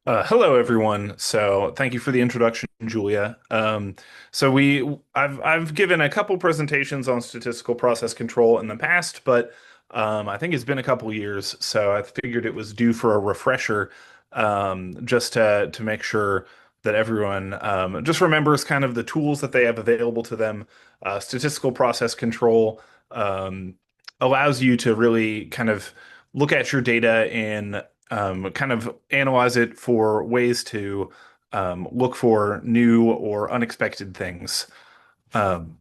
Hello, everyone. So, thank you for the introduction, Julia. I've given a couple presentations on statistical process control in the past, but I think it's been a couple years, so I figured it was due for a refresher, just to make sure that everyone just remembers kind of the tools that they have available to them. Statistical process control um, allows you to really kind of look at your data and kind of analyze it for ways to look for new or unexpected things. Um,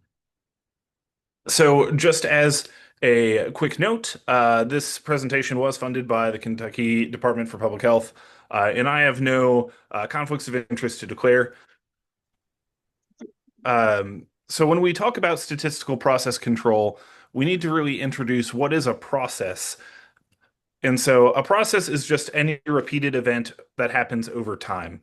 so, just as a quick note, this presentation was funded by the Kentucky Department for Public Health, and I have no conflicts of interest to declare. So, when we talk about statistical process control, we need to really introduce what is a process. And so a process is just any repeated event that happens over time.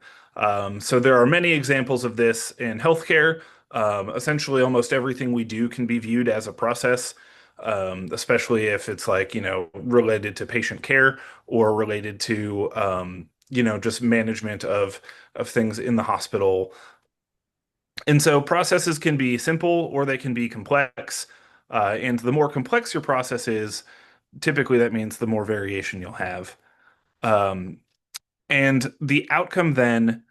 So there are many examples of this in healthcare. Essentially, almost everything we do can be viewed as a process, especially if it's like, related to patient care or related to, just management of things in the hospital. And so processes can be simple or they can be complex. And the more complex your process is, typically that means the more variation you'll have. Um, and the outcome then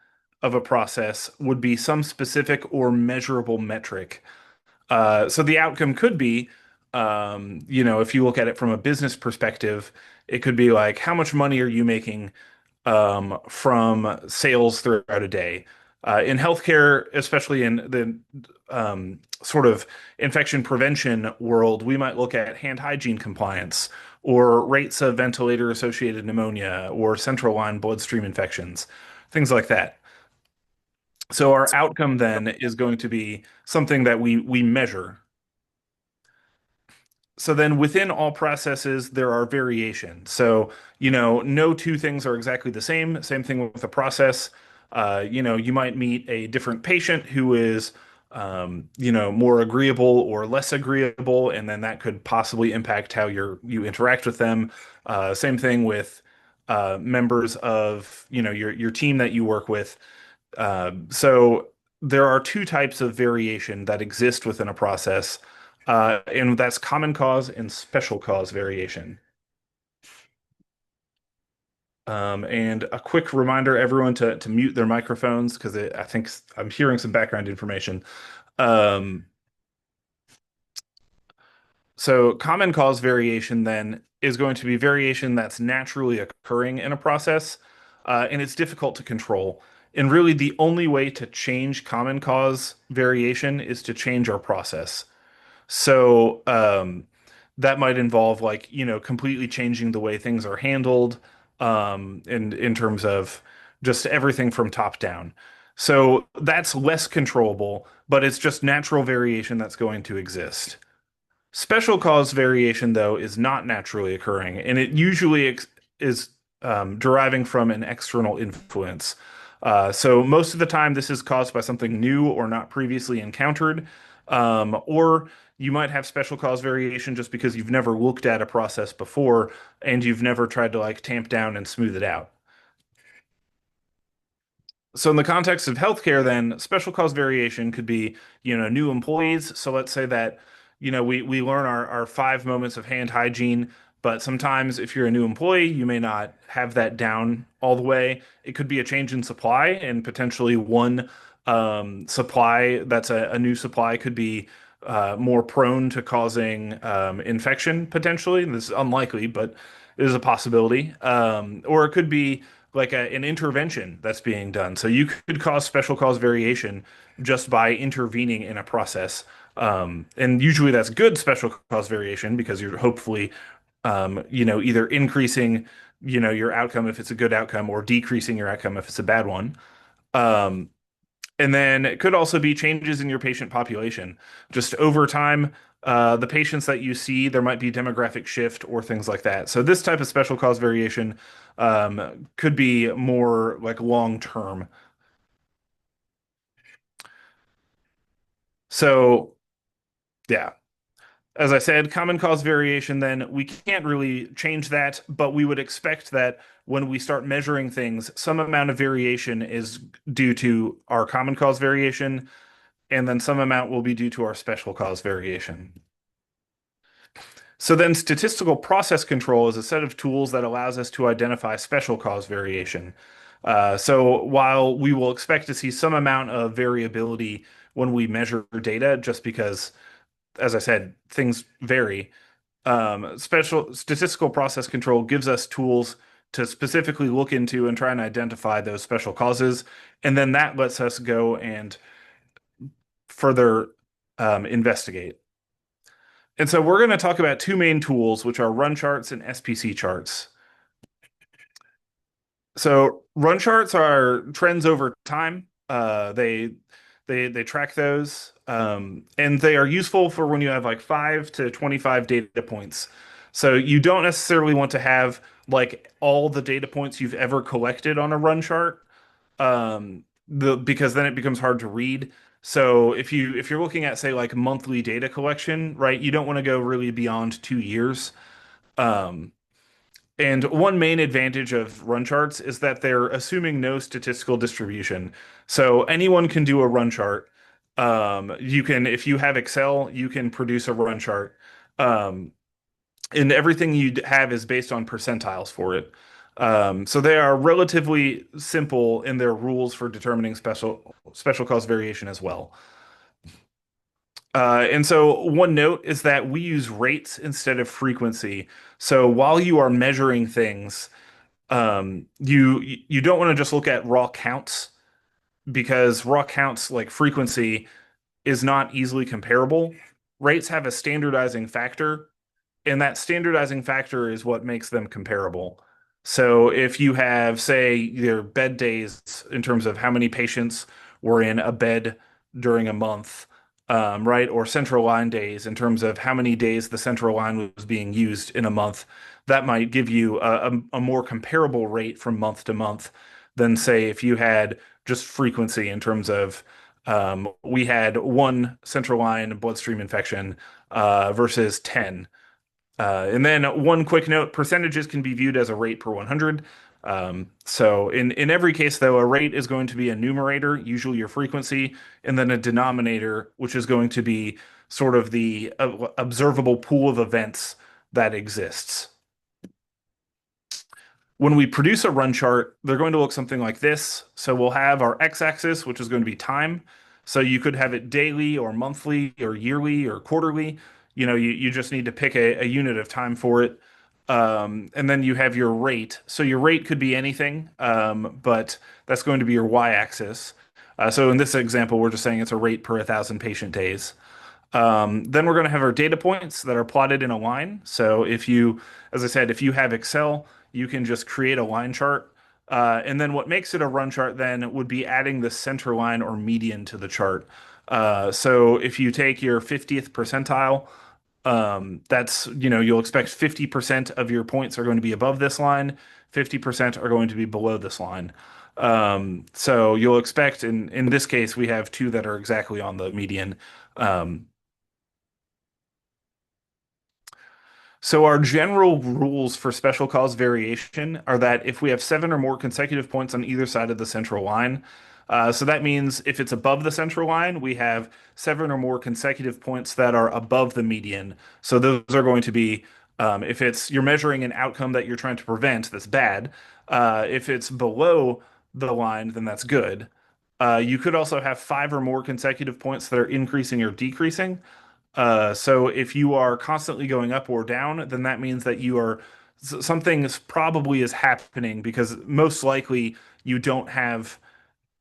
of a process would be some specific or measurable metric. So the outcome could be, if you look at it from a business perspective, it could be like, how much money are you making from sales throughout a day? In healthcare, especially in the sort of infection prevention world, we might look at hand hygiene compliance or rates of ventilator-associated pneumonia or central line bloodstream infections, things like that. So our outcome then is going to be something that we measure. So then within all processes, there are variations. So, no two things are exactly the same. Same thing with a process. You might meet a different patient who is, more agreeable or less agreeable, and then that could possibly impact how you interact with them. Same thing with members of, your team that you work with. So there are two types of variation that exist within a process, and that's common cause and special cause variation. And a quick reminder, everyone, to mute their microphones because I think I'm hearing some background information. Um, so common cause variation then is going to be variation that's naturally occurring in a process, and it's difficult to control. And really, the only way to change common cause variation is to change our process. So that might involve like, completely changing the way things are handled in terms of just everything from top down. So that's less controllable, but it's just natural variation that's going to exist. Special cause variation, though, is not naturally occurring, and it usually is deriving from an external influence. So most of the time, this is caused by something new or not previously encountered, or you might have special cause variation just because you've never looked at a process before and you've never tried to like tamp down and smooth it out. So in the context of healthcare, then special cause variation could be, new employees. So let's say that, we learn our 5 moments of hand hygiene, but sometimes if you're a new employee, you may not have that down all the way. It could be a change in supply and potentially one supply that's a new supply could be more prone to causing infection potentially. This is unlikely, but it is a possibility. Or it could be like an intervention that's being done. So you could cause special cause variation just by intervening in a process. And usually that's good special cause variation because you're hopefully, either increasing, your outcome if it's a good outcome or decreasing your outcome if it's a bad one. Um, and then it could also be changes in your patient population. Just over time, the patients that you see, there might be demographic shift or things like that. So this type of special cause variation could be more like long term. So yeah. As I said, common cause variation, then we can't really change that, but we would expect that when we start measuring things, some amount of variation is due to our common cause variation, and then some amount will be due to our special cause variation. So then statistical process control is a set of tools that allows us to identify special cause variation. So while we will expect to see some amount of variability when we measure data, just because, as I said, things vary, special statistical process control gives us tools to specifically look into and try and identify those special causes, and then that lets us go and further investigate. And so we're going to talk about two main tools, which are run charts and SPC charts. So run charts are trends over time. They track those, and they are useful for when you have like 5 to 25 data points. So you don't necessarily want to have like all the data points you've ever collected on a run chart, because then it becomes hard to read. So if you're looking at say like monthly data collection, right, you don't want to go really beyond 2 years. Um, and one main advantage of run charts is that they're assuming no statistical distribution. So anyone can do a run chart. You can, if you have Excel, you can produce a run chart. Um, and everything you have is based on percentiles for it. So they are relatively simple in their rules for determining special cause variation as well. And so one note is that we use rates instead of frequency. So while you are measuring things, you don't want to just look at raw counts because raw counts like frequency is not easily comparable. Rates have a standardizing factor, and that standardizing factor is what makes them comparable. So if you have, say, your bed days in terms of how many patients were in a bed during a month, right, or central line days in terms of how many days the central line was being used in a month, that might give you a more comparable rate from month to month than, say, if you had just frequency in terms of we had one central line bloodstream infection versus 10. And then one quick note, percentages can be viewed as a rate per 100. So in every case, though, a rate is going to be a numerator, usually your frequency, and then a denominator, which is going to be sort of the observable pool of events that exists. When we produce a run chart, they're going to look something like this. So we'll have our x-axis, which is going to be time. So you could have it daily or monthly or yearly or quarterly. You just need to pick a unit of time for it. And then you have your rate. So your rate could be anything, but that's going to be your y-axis. So in this example, we're just saying it's a rate per 1,000 patient days. Then we're going to have our data points that are plotted in a line. So as I said, if you have Excel, you can just create a line chart. And then what makes it a run chart then would be adding the center line or median to the chart. So if you take your 50th percentile, you'll expect 50% of your points are going to be above this line, 50% are going to be below this line. So you'll expect in this case, we have two that are exactly on the median. Um, So our general rules for special cause variation are that if we have seven or more consecutive points on either side of the central line, so that means if it's above the central line, we have seven or more consecutive points that are above the median. So those are going to be, if it's you're measuring an outcome that you're trying to prevent, that's bad. If it's below the line, then that's good. You could also have five or more consecutive points that are increasing or decreasing. So if you are constantly going up or down, then that means that something probably is happening because most likely you don't have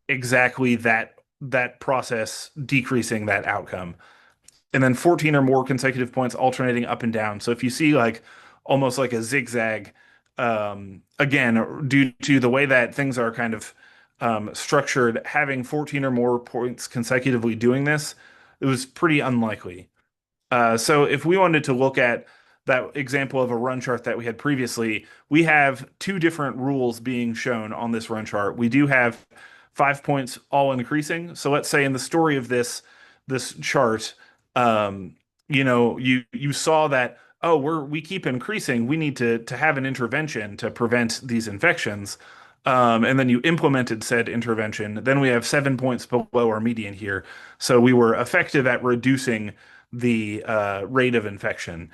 exactly that process decreasing that outcome. And then 14 or more consecutive points alternating up and down. So if you see like almost like a zigzag, again, due to the way that things are kind of structured, having 14 or more points consecutively doing this, it was pretty unlikely. So if we wanted to look at that example of a run chart that we had previously, we have two different rules being shown on this run chart. We do have 5 points all increasing. So let's say in the story of this chart, you saw that, oh, we keep increasing, we need to have an intervention to prevent these infections, and then you implemented said intervention, then we have 7 points below our median here. So we were effective at reducing the rate of infection.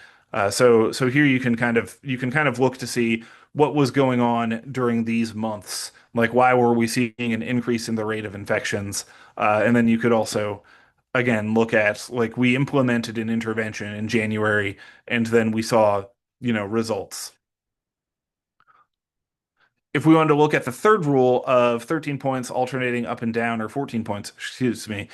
So here you can kind of look to see what was going on during these months, like why were we seeing an increase in the rate of infections, and then you could also again look at, like, we implemented an intervention in January and then we saw, results. If we wanted to look at the third rule of 13 points alternating up and down, or 14 points, excuse me,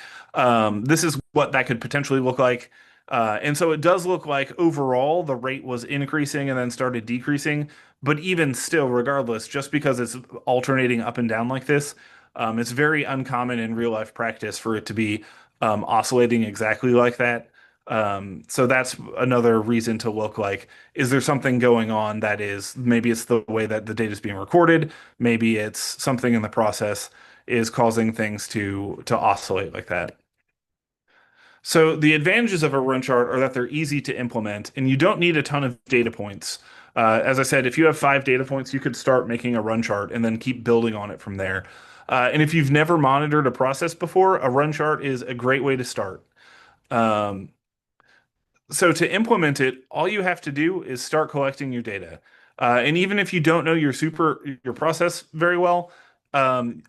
this is what that could potentially look like. And so it does look like overall the rate was increasing and then started decreasing. But even still, regardless, just because it's alternating up and down like this, it's very uncommon in real life practice for it to be oscillating exactly like that. So that's another reason to look, like, is there something going on that is, maybe it's the way that the data is being recorded, maybe it's something in the process is causing things to oscillate like that. So the advantages of a run chart are that they're easy to implement and you don't need a ton of data points. As I said, if you have 5 data points, you could start making a run chart and then keep building on it from there. And if you've never monitored a process before, a run chart is a great way to start. Um, So to implement it, all you have to do is start collecting your data. And even if you don't know your process very well,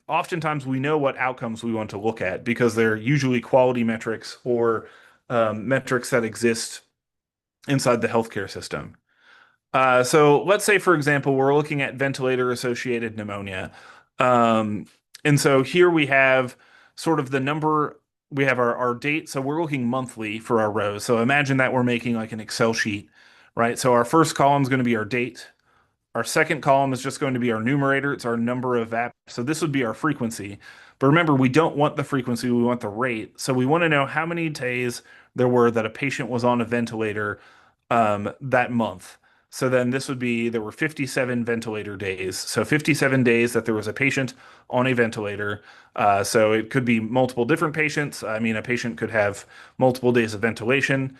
oftentimes we know what outcomes we want to look at because they're usually quality metrics or metrics that exist inside the healthcare system. So let's say, for example, we're looking at ventilator-associated pneumonia. Um, and so here we have sort of the number, we have our date. So we're looking monthly for our rows. So imagine that we're making like an Excel sheet, right? So our first column is going to be our date. Our second column is just going to be our numerator. It's our number of VAP. So this would be our frequency. But remember, we don't want the frequency, we want the rate. So we want to know how many days there were that a patient was on a ventilator that month. So then this would be, there were 57 ventilator days. So 57 days that there was a patient on a ventilator. So it could be multiple different patients. I mean, a patient could have multiple days of ventilation.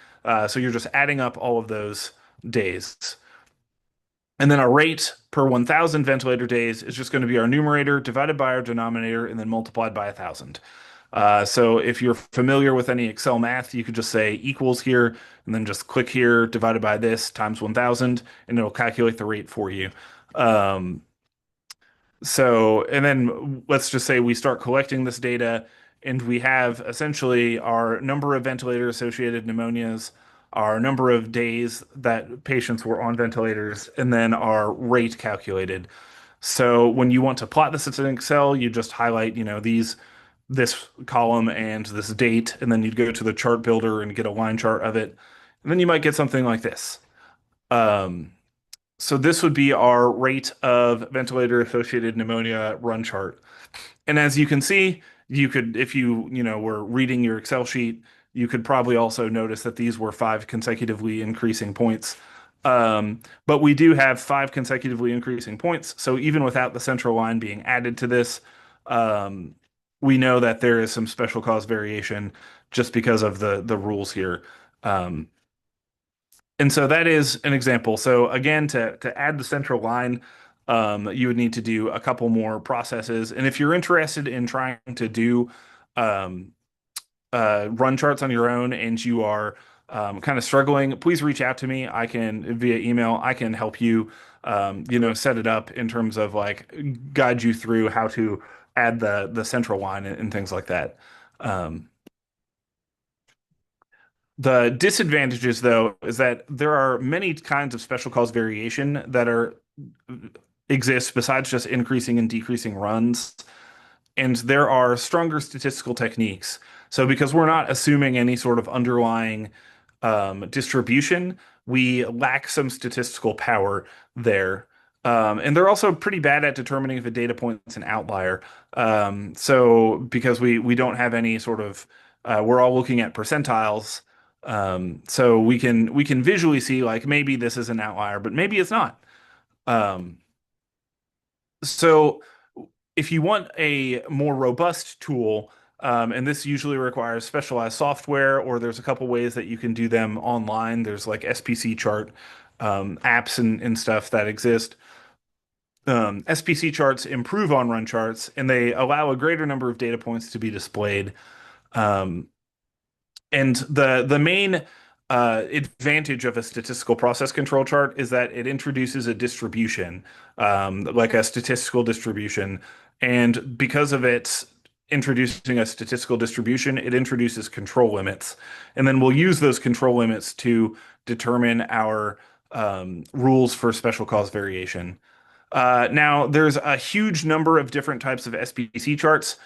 So you're just adding up all of those days. And then our rate per 1,000 ventilator days is just going to be our numerator divided by our denominator and then multiplied by 1,000. So if you're familiar with any Excel math, you could just say equals here and then just click here, divided by this times 1,000, and it'll calculate the rate for you. Um, and then let's just say we start collecting this data and we have essentially our number of ventilator associated pneumonias, our number of days that patients were on ventilators, and then our rate calculated. So when you want to plot this in Excel, you just highlight, this column and this date, and then you'd go to the chart builder and get a line chart of it. And then you might get something like this. Um, so this would be our rate of ventilator-associated pneumonia run chart. And as you can see, you could, if were reading your Excel sheet, you could probably also notice that these were 5 consecutively increasing points. But we do have 5 consecutively increasing points. So even without the central line being added to this, um, we know that there is some special cause variation just because of the rules here. Um, and so that is an example. So again, to add the central line, you would need to do a couple more processes. And if you're interested in trying to do um, run charts on your own and you are kind of struggling, please reach out to me. I can, via email, I can help you, set it up in terms of, like, guide you through how to add the central line and things like that. Um, The disadvantages, though, is that there are many kinds of special cause variation that are exist besides just increasing and decreasing runs, and there are stronger statistical techniques. So because we're not assuming any sort of underlying distribution, we lack some statistical power there. And they're also pretty bad at determining if a data point's an outlier. So because we don't have any sort of we're all looking at percentiles. So we can visually see, like, maybe this is an outlier, but maybe it's not. Um, so if you want a more robust tool, And this usually requires specialized software, or there's a couple ways that you can do them online. There's like SPC chart apps and stuff that exist. SPC charts improve on run charts, and they allow a greater number of data points to be displayed. Um, and the main advantage of a statistical process control chart is that it introduces a distribution, like a statistical distribution. And because of its introducing a statistical distribution, it introduces control limits. And then we'll use those control limits to determine our rules for special cause variation. Now, there's a huge number of different types of SPC charts,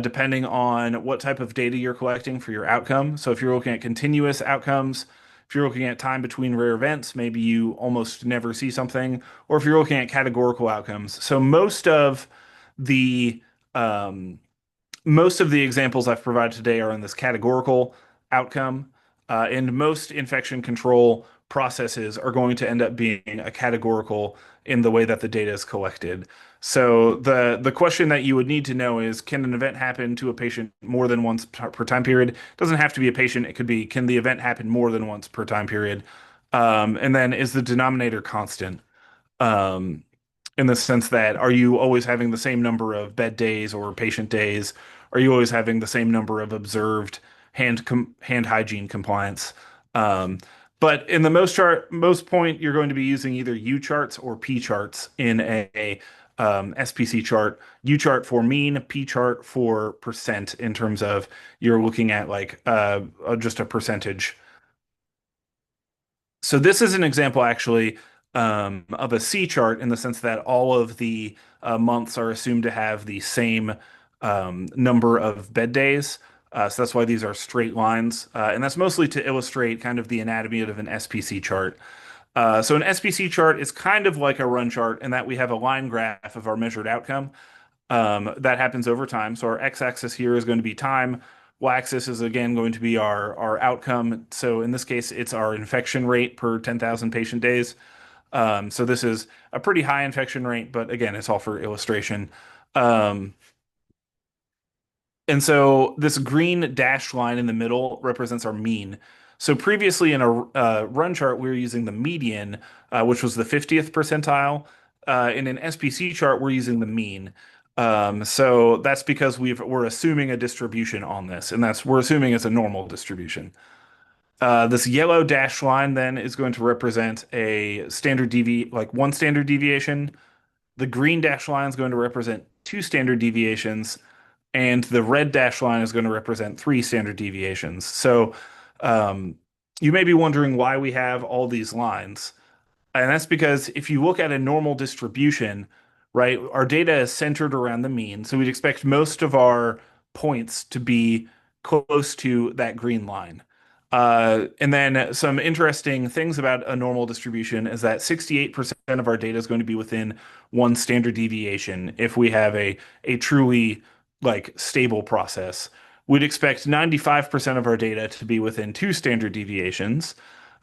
depending on what type of data you're collecting for your outcome. So, if you're looking at continuous outcomes, if you're looking at time between rare events, maybe you almost never see something, or if you're looking at categorical outcomes. So, the um, most of the examples I've provided today are in this categorical outcome, and most infection control processes are going to end up being a categorical in the way that the data is collected. So the question that you would need to know is, can an event happen to a patient more than once per time period? It doesn't have to be a patient. It could be, can the event happen more than once per time period? And then is the denominator constant? Um, in the sense that, are you always having the same number of bed days or patient days? Are you always having the same number of observed hand hygiene compliance? Um, but in the most point, you're going to be using either U charts or P charts in a SPC chart. U chart for mean, P chart for percent in terms of you're looking at like just a percentage. So this is an example actually of a C chart in the sense that all of the months are assumed to have the same number of bed days. So that's why these are straight lines. And that's mostly to illustrate kind of the anatomy of an SPC chart. So an SPC chart is kind of like a run chart in that we have a line graph of our measured outcome that happens over time. So our x-axis here is going to be time. Y-axis is again going to be our outcome. So in this case, it's our infection rate per 10,000 patient days. So this is a pretty high infection rate, but again, it's all for illustration. Um, and so this green dashed line in the middle represents our mean. So previously in a run chart, we were using the median, which was the 50th percentile. In an SPC chart, we're using the mean. So that's because we're assuming a distribution on this, and we're assuming it's a normal distribution. This yellow dashed line then is going to represent a like one standard deviation. The green dashed line is going to represent two standard deviations, and the red dashed line is going to represent three standard deviations. So um, you may be wondering why we have all these lines. And that's because if you look at a normal distribution, right, our data is centered around the mean. So we'd expect most of our points to be close to that green line. And then some interesting things about a normal distribution is that 68% of our data is going to be within one standard deviation if we have a truly like stable process. We'd expect 95% of our data to be within two standard deviations,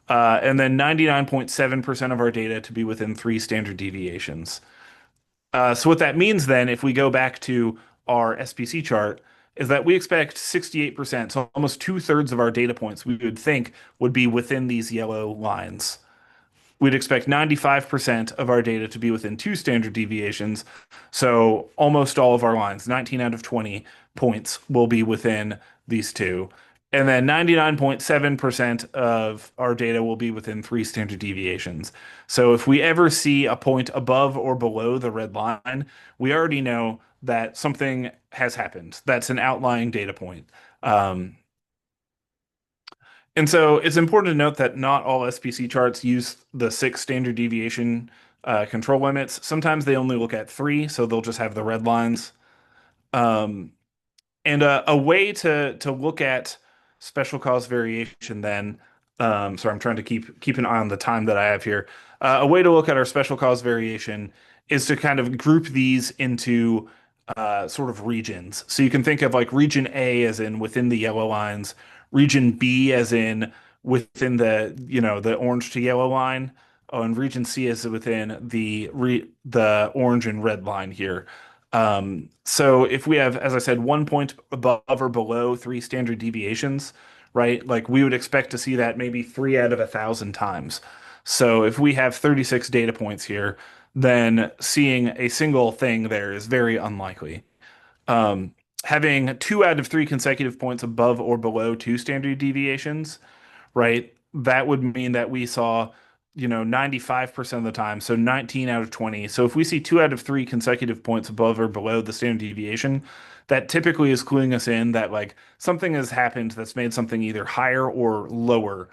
and then 99.7% of our data to be within three standard deviations. So what that means then, if we go back to our SPC chart, is that we expect 68%, so almost two-thirds of our data points we would think would be within these yellow lines. We'd expect 95% of our data to be within two standard deviations. So almost all of our lines, 19 out of 20 points, will be within these two. And then 99.7% of our data will be within three standard deviations. So if we ever see a point above or below the red line, we already know that something has happened. That's an outlying data point. Um, and so it's important to note that not all SPC charts use the six standard deviation control limits. Sometimes they only look at three, so they'll just have the red lines. Um, and a way to look at special cause variation then, sorry, I'm trying to keep an eye on the time that I have here. A way to look at our special cause variation is to kind of group these into sort of regions. So you can think of like region A as in within the yellow lines, region B as in within the orange to yellow line, and region C is within the orange and red line here. So if we have, as I said, 1 point above or below three standard deviations, right? Like we would expect to see that maybe 3 out of 1,000 times. So if we have 36 data points here, then seeing a single thing there is very unlikely. Um, Having 2 out of 3 consecutive points above or below two standard deviations, right? That would mean that we saw, 95% of the time, so 19 out of 20. So if we see 2 out of 3 consecutive points above or below the standard deviation, that typically is cluing us in that like something has happened that's made something either higher or lower.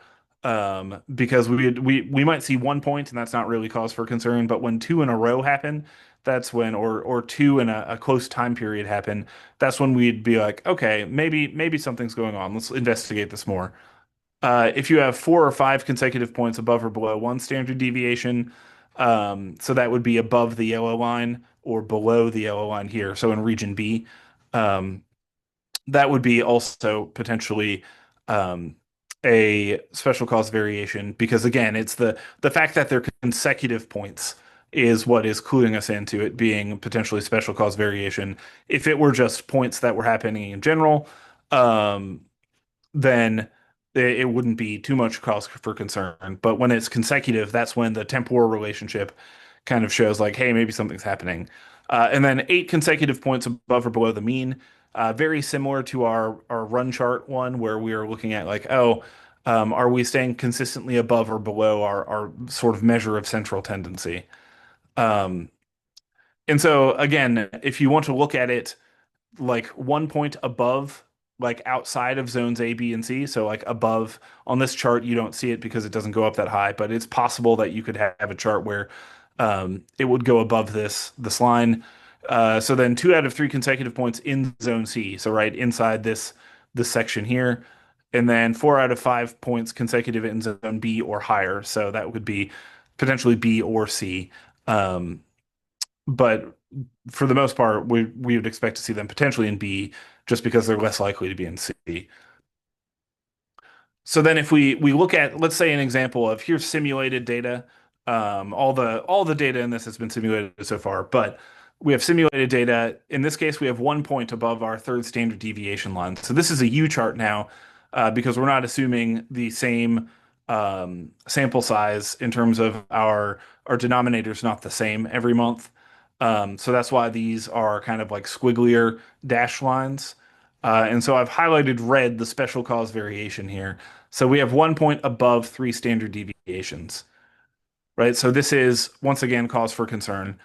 Because we might see 1 point and that's not really cause for concern, but when two in a row happen, that's when, or two in a close time period happen, that's when we'd be like, okay, maybe something's going on. Let's investigate this more. If you have 4 or 5 consecutive points above or below one standard deviation, so that would be above the yellow line or below the yellow line here. So in region B, um, that would be also potentially um, a special cause variation because again, it's the fact that they're consecutive points is what is cluing us into it being potentially special cause variation. If it were just points that were happening in general, um, then it wouldn't be too much cause for concern. But when it's consecutive, that's when the temporal relationship kind of shows like, hey, maybe something's happening. And then 8 consecutive points above or below the mean, very similar to our run chart one where we are looking at like, oh, are we staying consistently above or below our sort of measure of central tendency? Um, and so again, if you want to look at it like 1 point above, like outside of zones A, B, and C. So like above on this chart, you don't see it because it doesn't go up that high, but it's possible that you could have a chart where it would go above this line. So then 2 out of 3 consecutive points in zone C. So right inside this section here. And then 4 out of 5 points consecutive in zone B or higher. So that would be potentially B or C. Um, but for the most part, we would expect to see them potentially in B just because they're less likely to be in C. So then if we look at, let's say, an example of here's simulated data. All the data in this has been simulated so far, but we have simulated data. In this case, we have 1 point above our third standard deviation line. So this is a U chart now, because we're not assuming the same sample size in terms of our denominator is not the same every month. So that's why these are kind of like squigglier dash lines. And so I've highlighted red the special cause variation here. So we have 1 point above three standard deviations, right? So this is once again cause for concern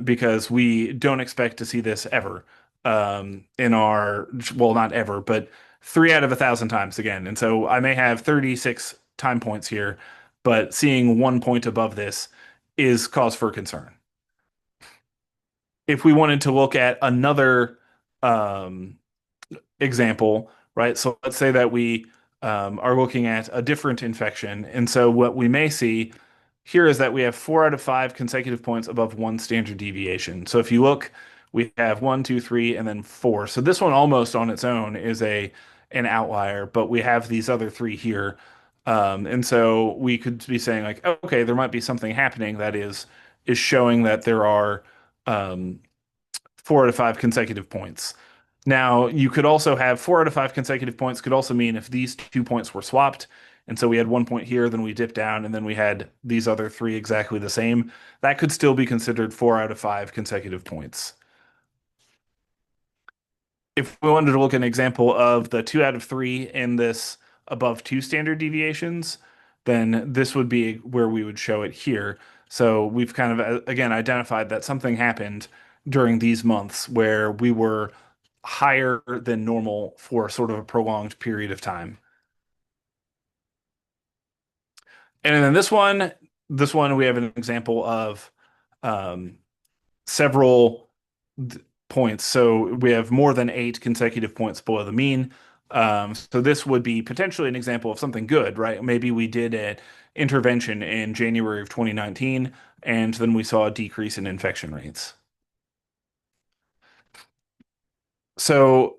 because we don't expect to see this ever in our, well, not ever, but 3 out of 1,000 times again. And so I may have 36 time points here, but seeing 1 point above this is cause for concern. If we wanted to look at another um, example, right? So let's say that we are looking at a different infection. And so what we may see here is that we have 4 out of 5 consecutive points above one standard deviation. So if you look, we have one, two, three, and then four. So this one almost on its own is an outlier, but we have these other three here. And so we could be saying like, okay, there might be something happening that is showing that there are um, 4 out of 5 consecutive points. Now, you could also have 4 out of 5 consecutive points, could also mean if these 2 points were swapped, and so we had 1 point here, then we dipped down, and then we had these other three exactly the same, that could still be considered 4 out of 5 consecutive points. If we wanted to look at an example of the 2 out of 3 in this above two standard deviations, then this would be where we would show it here. So we've kind of, again, identified that something happened during these months where we were higher than normal for sort of a prolonged period of time. And then this one we have an example of um, several points. So we have more than 8 consecutive points below the mean. So this would be potentially an example of something good, right? Maybe we did an intervention in January of 2019, and then we saw a decrease in infection rates. So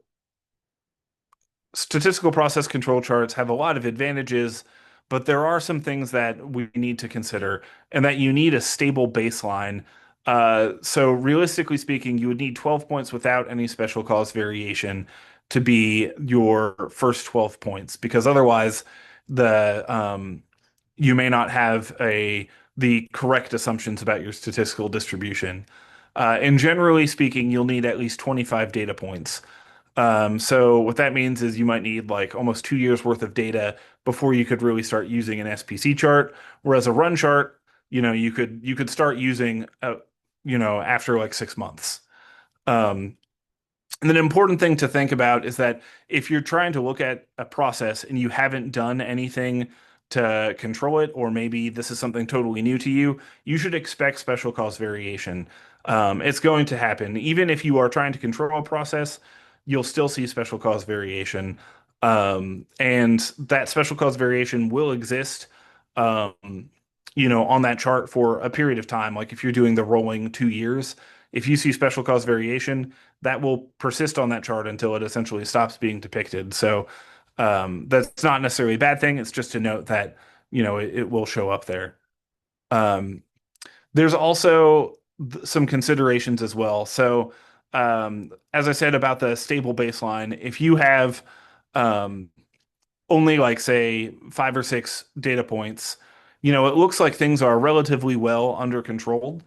statistical process control charts have a lot of advantages, but there are some things that we need to consider, and that you need a stable baseline So realistically speaking, you would need 12 points without any special cause variation to be your first 12 points, because otherwise the you may not have the correct assumptions about your statistical distribution. And generally speaking, you'll need at least 25 data points. So what that means is you might need like almost 2 years worth of data before you could really start using an SPC chart. Whereas a run chart, you could start using after like 6 months. Um, and an important thing to think about is that if you're trying to look at a process and you haven't done anything to control it, or maybe this is something totally new to you, you should expect special cause variation. It's going to happen. Even if you are trying to control a process, you'll still see special cause variation. And that special cause variation will exist, on that chart for a period of time. Like if you're doing the rolling 2 years, if you see special cause variation, that will persist on that chart until it essentially stops being depicted. So that's not necessarily a bad thing. It's just to note that, it will show up there. Um, there's also some considerations as well. So as I said about the stable baseline, if you have um, only like say 5 or 6 data points, it looks like things are relatively well under controlled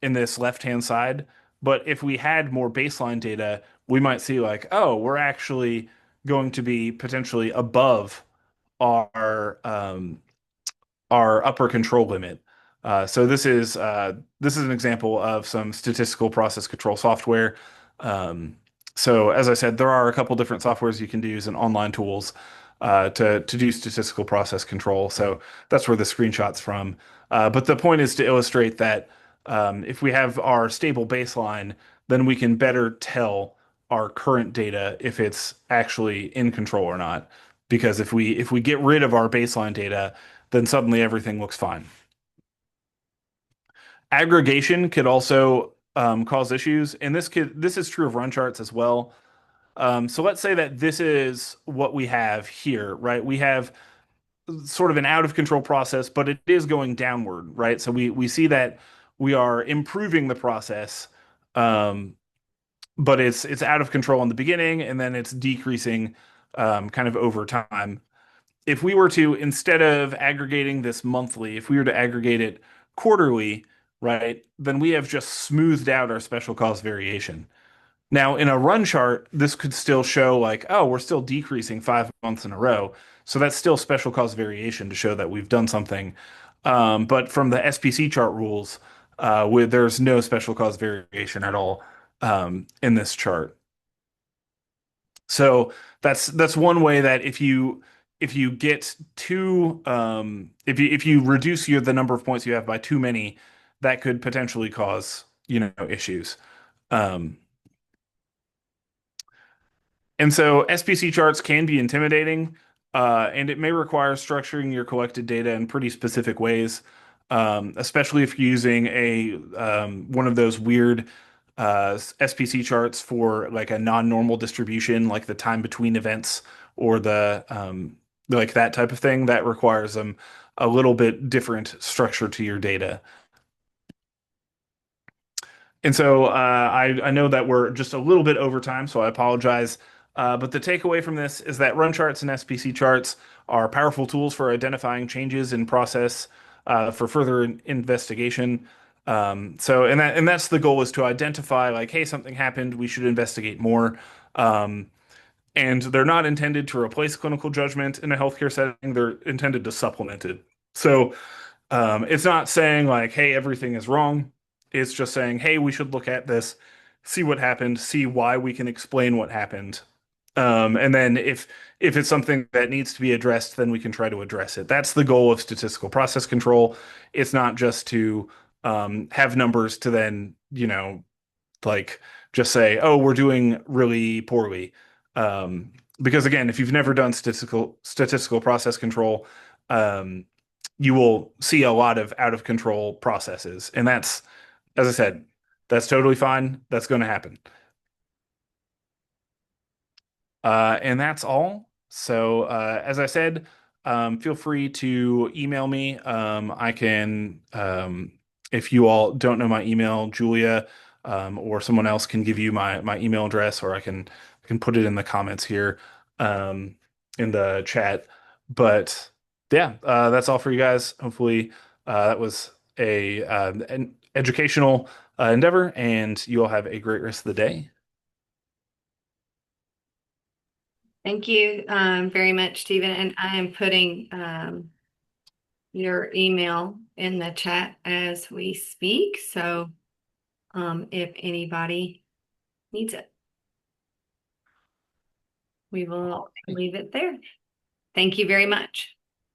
in this left-hand side. But if we had more baseline data, we might see like, oh, we're actually going to be potentially above our our upper control limit. So this is an example of some statistical process control software. Um, so as I said, there are a couple different softwares you can use and online tools to do statistical process control. So that's where the screenshot's from. But the point is to illustrate that if we have our stable baseline, then we can better tell our current data if it's actually in control or not. Because if we get rid of our baseline data, then suddenly everything looks fine. Aggregation could also cause issues, and this is true of run charts as well. So let's say that this is what we have here, right? We have sort of an out of control process, but it is going downward, right? So we see that we are improving the process, um, but it's out of control in the beginning, and then it's decreasing kind of over time. If we were to, instead of aggregating this monthly, if we were to aggregate it quarterly, right, then we have just smoothed out our special cause variation. Now, in a run chart, this could still show like, oh, we're still decreasing 5 months in a row. So that's still special cause variation to show that we've done something. But from the SPC chart rules, there's no special cause variation at all in this chart. So that's one way that if you get too if you reduce the number of points you have by too many, that could potentially cause issues. Um, and so SPC charts can be intimidating, and it may require structuring your collected data in pretty specific ways, especially if you're using a one of those weird SPC charts for like a non-normal distribution, like the time between events or the like that type of thing. That requires a little bit different structure to your data. And so I know that we're just a little bit over time, so I apologize. But the takeaway from this is that run charts and SPC charts are powerful tools for identifying changes in process for further investigation. And that's the goal, is to identify like, hey, something happened, we should investigate more. Um, and they're not intended to replace clinical judgment in a healthcare setting. They're intended to supplement it. So it's not saying like, hey, everything is wrong. It's just saying, hey, we should look at this, see what happened, see why we can explain what happened. And then if it's something that needs to be addressed, then we can try to address it. That's the goal of statistical process control. It's not just to have numbers to then, like just say, oh, we're doing really poorly. Because again, if you've never done statistical process control, um, you will see a lot of out of control processes. And that's, as I said, that's totally fine. That's going to happen. And that's all. So, as I said, feel free to email me. I can If you all don't know my email, Julia, or someone else can give you my email address, or I can put it in the comments here, um, in the chat. But yeah, that's all for you guys. Hopefully, that was an educational endeavor, and you all have a great rest of the day. Thank you very much, Stephen. And I am putting your email in the chat as we speak. So if anybody needs it, we will leave it there. Thank you very much.